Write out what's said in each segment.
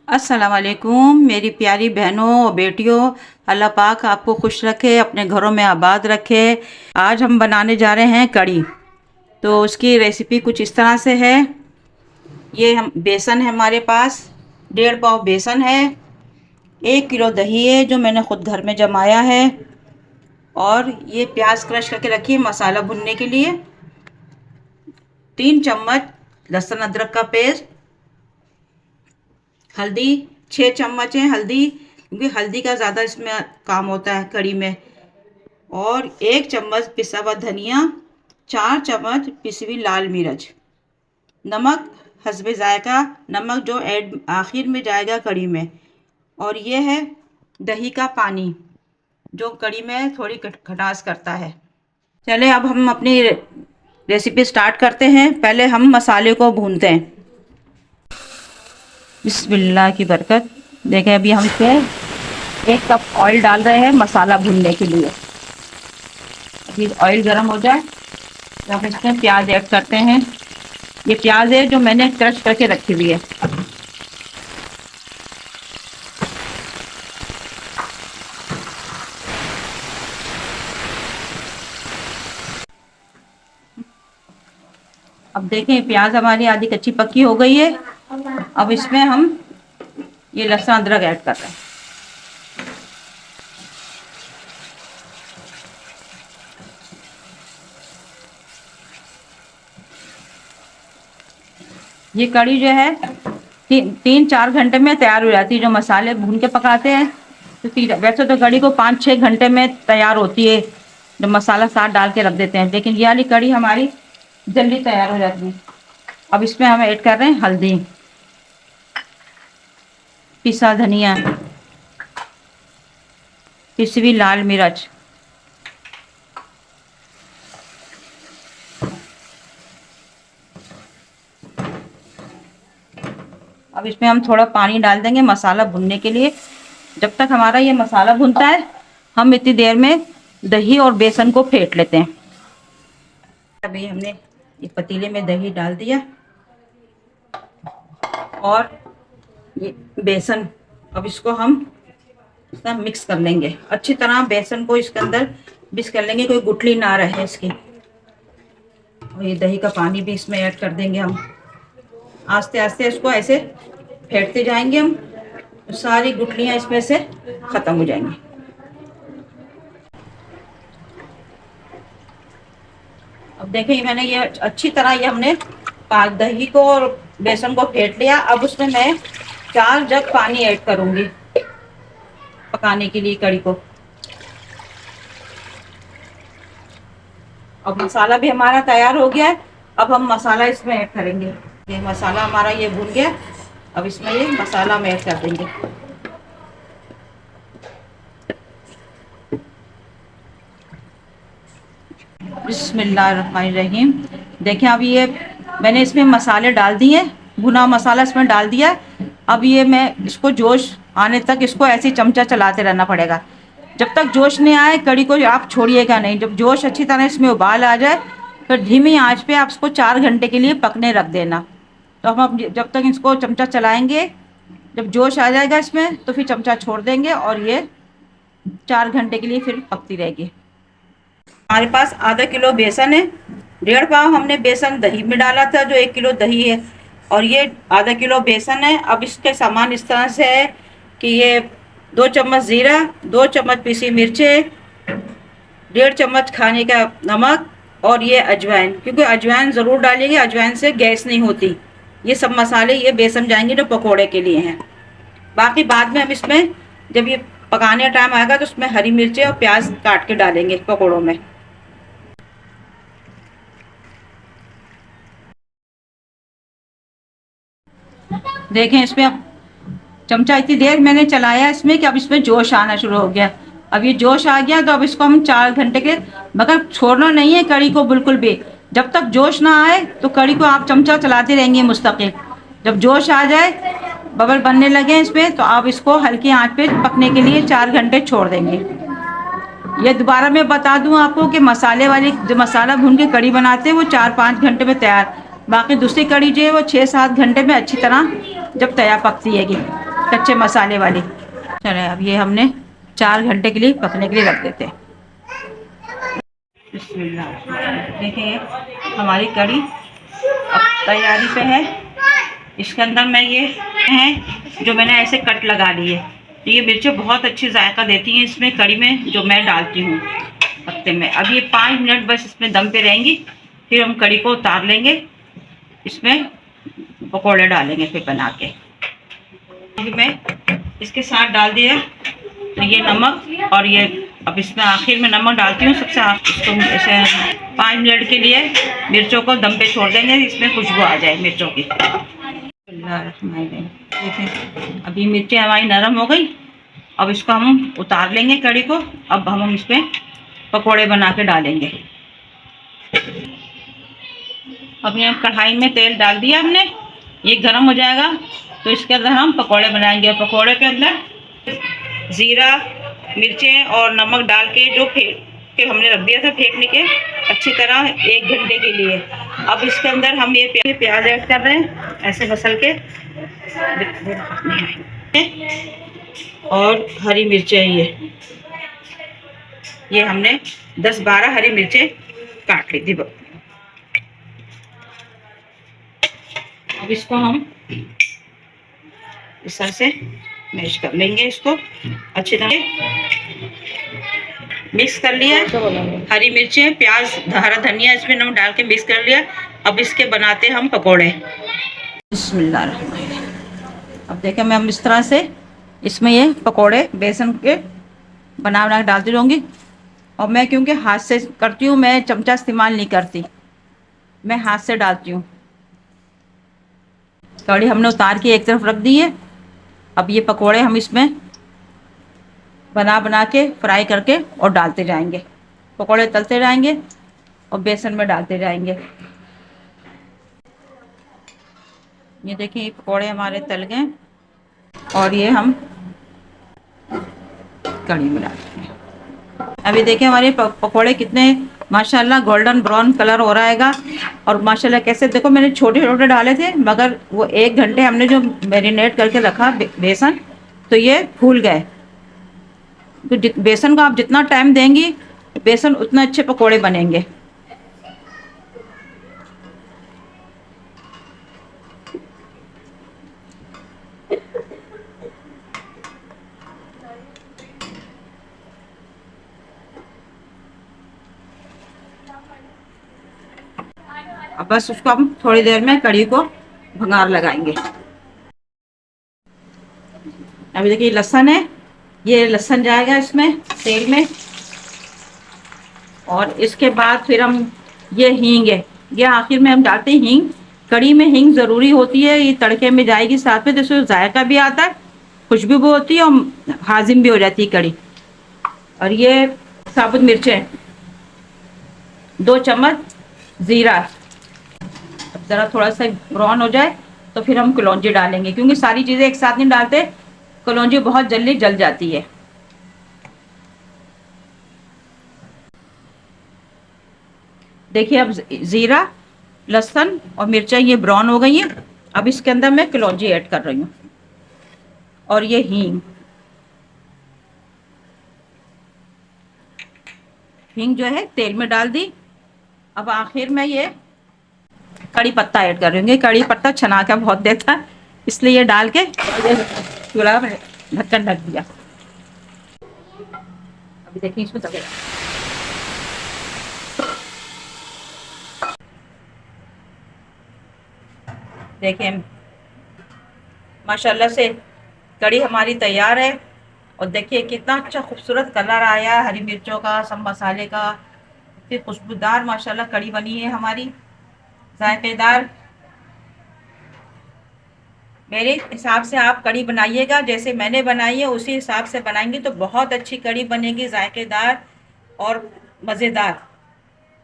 अस्सलाम वालेकुम मेरी प्यारी बहनों और बेटियों। अल्लाह पाक आपको खुश रखे, अपने घरों में आबाद रखे। आज हम बनाने जा रहे हैं कड़ी। तो उसकी रेसिपी कुछ इस तरह से है। ये हम बेसन है, हमारे पास 1.5 पाव बेसन है, 1 किलो दही है जो मैंने ख़ुद घर में जमाया है, और ये प्याज क्रश करके रखी है मसाला भुनने के लिए, 3 चम्मच लहसुन अदरक का पेस्ट, हल्दी 6 चम्मच है हल्दी, क्योंकि हल्दी का ज़्यादा इसमें काम होता है कड़ी में, और 1 चम्मच पिसा हुआ धनिया, 4 चम्मच पिसी हुई लाल मिर्च, नमक हस्बे जायका, नमक जो ऐड आखिर में जाएगा कड़ी में, और ये है दही का पानी जो कड़ी में थोड़ी खटास करता है। चले अब हम अपनी रेसिपी स्टार्ट करते हैं। पहले हम मसाले को भूनते हैं। बिस्मिल्लाह की बरकत। देखें अभी हम इसमें 1 कप ऑयल डाल रहे हैं मसाला भूनने के लिए। अभी ऑयल गर्म हो जाए तो हम इसमें प्याज ऐड करते हैं। ये प्याज है जो मैंने क्रश करके रखी हुई है। अब देखें प्याज हमारी आधी कच्ची पक्की हो गई है। अब इसमें हम ये लहसुन अदरक ऐड कर रहे हैं। ये कड़ी जो है 3-4 घंटे में तैयार हो जाती है। जो मसाले भून के पकाते हैं तो वैसे तो कड़ी को 5-6 घंटे में तैयार होती है, जब मसाला साथ डाल के रख देते हैं, लेकिन ये वाली कड़ी हमारी जल्दी तैयार हो जाती है। अब इसमें हम ऐड कर रहे हैं हल्दी, पिसा धनिया, पिसी हुई लाल मिर्च, अब इसमें हम थोड़ा पानी डाल देंगे मसाला भुनने के लिए। जब तक हमारा ये मसाला भुनता है हम इतनी देर में दही और बेसन को फेंट लेते हैं। अभी हमने एक पतीले में दही डाल दिया और ये बेसन, अब इसको हम इसका मिक्स कर लेंगे अच्छी तरह। बेसन को इसके अंदर मिक्स कर लेंगे, कोई गुठली ना रहे इसकी। और ये दही का पानी भी इसमें ऐड कर देंगे हम। आस्ते आस्ते इसको ऐसे फेंटते जाएंगे हम, तो सारी गुठलियाँ इसमें से ख़त्म हो जाएंगी। अब देखें मैंने ये अच्छी तरह ये हमने दही को और बेसन को फेंट लिया। अब उसमें मैं 4 जग पानी ऐड करूंगी पकाने के लिए कड़ी को। अब मसाला भी हमारा तैयार हो गया है। अब हम मसाला इसमें ऐड करेंगे। ये मसाला हमारा ये भून गया। अब इसमें ये मसाला हम ऐड कर देंगे। बिस्मिल्लाहिर्रहमानिर्रहीम। देखें अब ये मैंने इसमें मसाले डाल दिए, भुना मसाला इसमें डाल दिया। अब ये मैं इसको जोश आने तक इसको ऐसे चमचा चलाते रहना पड़ेगा। जब तक जोश नहीं आए कड़ी को आप छोड़िएगा नहीं। जब जोश अच्छी तरह इसमें उबाल आ जाए फिर धीमी आंच पे आप इसको 4 घंटे के लिए पकने रख देना। तो हम अब जब तक इसको चमचा चलाएंगे, जब जोश आ जाएगा इसमें तो फिर चमचा छोड़ देंगे और ये 4 घंटे के लिए फिर पकती रहेगी। हमारे पास आधा किलो बेसन है, 1.5 पाव हमने बेसन दही में डाला था जो 1 किलो दही है, और ये आधा किलो बेसन है। अब इसके सामान इस तरह से है कि ये 2 चम्मच ज़ीरा, 2 चम्मच पिसी मिर्चें, 1.5 चम्मच खाने का नमक, और ये अजवाइन, क्योंकि अजवाइन ज़रूर डालिएगा, अजवाइन से गैस नहीं होती। ये सब मसाले ये बेसन जाएंगे जो पकोड़े के लिए हैं। बाकी बाद में हम इसमें जब ये पकाने का टाइम आएगा तो उसमें हरी मिर्चें और प्याज काट के डालेंगे पकोड़ों में। देखें इसमें अब चमचा इतनी देर मैंने चलाया इसमें कि अब इसमें जोश आना शुरू हो गया। अब ये जोश आ गया तो अब इसको हम 4 घंटे के, मगर छोड़ना नहीं है कड़ी को बिल्कुल भी। जब तक जोश ना आए तो कड़ी को आप चमचा चलाते रहेंगे मुस्तकिल। जब जोश आ जाए, बबल बनने लगे इसमें, तो आप इसको हल्की आंच पे पकने के लिए 4 घंटे छोड़ देंगे। ये दोबारा मैं बता दूं आपको कि मसाले वाली जो मसाला भून के कड़ी बनाते हैं वो 4-5 घंटे में तैयार। बाकी दूसरी कड़ी जो है वो 6-7 घंटे में अच्छी तरह जब तैयार पकती हैगी। कच्चे मसाले वाली। चले अब ये हमने 4 घंटे के लिए पकने के लिए रख देते हैं। बिस्मिल्लाह। देखिए हमारी कड़ी अब तैयारी पे है। इसके अंदर मैं ये है जो मैंने ऐसे कट लगा लिए, तो ये मिर्चें बहुत अच्छी जायका देती हैं इसमें कड़ी में जो मैं डालती हूँ पत्ते में। अब ये 5 मिनट बस इसमें दम पे रहेंगी, फिर हम कड़ी को उतार लेंगे, इसमें पकौड़े डालेंगे फिर बना के। अभी मैं इसके साथ डाल दिया तो ये नमक, और ये अब इसमें आखिर में नमक डालती हूँ सबसे इसको ऐसे 5 मिनट के लिए मिर्चों को दम पे छोड़ देंगे, इसमें खुशबू आ जाए मिर्चों की। देखें अभी मिर्चें हमारी नरम हो गई, अब इसको हम उतार लेंगे कड़ी को। अब हम इसमें पकोड़े बना के डालेंगे। अब ये कढ़ाई में तेल डाल दिया हमने, ये गर्म हो जाएगा तो इसके अंदर हम पकोड़े बनाएंगे। पकोड़े के अंदर ज़ीरा, मिर्चें और नमक डाल के जो फेंट के हमने रख दिया था फेंटने के अच्छी तरह 1 घंटे के लिए। अब इसके अंदर हम ये प्याज ऐड कर रहे हैं ऐसे मसल के, और हरी मिर्चें ये हमने 10-12 हरी मिर्चें काट ली थी। अब इसको हम इस तरह से मैश कर लेंगे, इसको अच्छी तरह मिक्स कर लिया। हरी मिर्चें, प्याज, हरा धनिया इसमें नमक डाल के मिक्स कर लिया। अब इसके बनाते हम पकोड़े। बिस्मिल्लाह। अब देखें मैं हम इस तरह से इसमें ये पकोड़े बेसन के बना के डालती रहूँगी। और मैं क्योंकि हाथ से करती हूँ, मैं चमचा इस्तेमाल नहीं करती, मैं हाथ से डालती हूँ। कड़ी हमने उतार के एक तरफ रख दी है। अब ये पकोड़े हम इसमें बना के फ्राई करके और डालते जाएंगे। पकोड़े तलते जाएंगे और बेसन में डालते जाएंगे। ये देखिए ये पकोड़े हमारे तल गए और ये हम कड़ी में डालते हैं। अभी देखिए हमारे पकोड़े कितने माशाल्लाह गोल्डन ब्राउन कलर हो रहा हैगा। और माशाल्लाह कैसे देखो मैंने छोटे छोटे डाले थे, मगर वो 1 घंटे हमने जो मैरिनेट करके रखा बेसन, तो ये फूल गए। तो बेसन को आप जितना टाइम देंगी बेसन उतना अच्छे पकोड़े बनेंगे। अब बस उसको हम थोड़ी देर में कड़ी को भंगार लगाएंगे। अभी देखिए लहसुन है, ये लहसुन जाएगा इसमें तेल में। और इसके बाद फिर हम ये हींग है, ये आखिर में हम डालते हैं हींग। कड़ी में हींग ज़रूरी होती है, ये तड़के में जाएगी साथ में, जिससे जायका भी आता है, खुशबू भी होती है और हाजिम भी हो जाती है कड़ी। और ये साबुत मिर्चें 2 चम्मच, ज़ीरा। अब ज़रा थोड़ा सा ब्राउन हो जाए तो फिर हम कलौंजी डालेंगे, क्योंकि सारी चीज़ें एक साथ नहीं डालते, कलौंजी बहुत जल्दी जल जाती है। देखिए अब ज़ीरा, लहसुन और मिर्चा ये ब्राउन हो गई हैं। अब इसके अंदर मैं कलौंजी ऐड कर रही हूँ और ये हींग जो है तेल में डाल दी। अब आखिर में ये कड़ी पत्ता ऐड कर रही हूँ। कड़ी पत्ता छना का बहुत देता है, इसलिए ये डाल के चूल्हा में ढक्कन ढक दिया। अभी देखिए इसमें तगड़ा देखिए माशाल्लाह से कड़ी हमारी तैयार है। और देखिए कितना अच्छा खूबसूरत कलर आया हरी मिर्चों का, सब मसाले का, इतनी खुशबूदार माशाल्लाह कड़ी बनी है हमारी, जायकेदार। मेरे हिसाब से आप कड़ी बनाइएगा, जैसे मैंने बनाई है उसी हिसाब से बनाएंगे तो बहुत अच्छी कड़ी बनेगी, जायकेदार और मज़ेदार।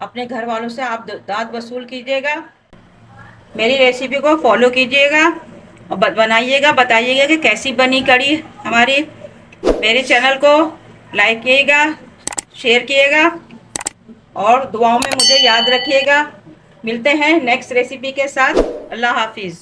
अपने घर वालों से आप दाद वसूल कीजिएगा, मेरी रेसिपी को फॉलो कीजिएगा और बनाइएगा, बताइएगा कि कैसी बनी कड़ी हमारी। मेरे चैनल को लाइक कीजिएगा, शेयर कीजिएगा और दुआओं में मुझे याद रखिएगा। मिलते हैं नेक्स्ट रेसिपी के साथ। अल्लाह हाफिज़।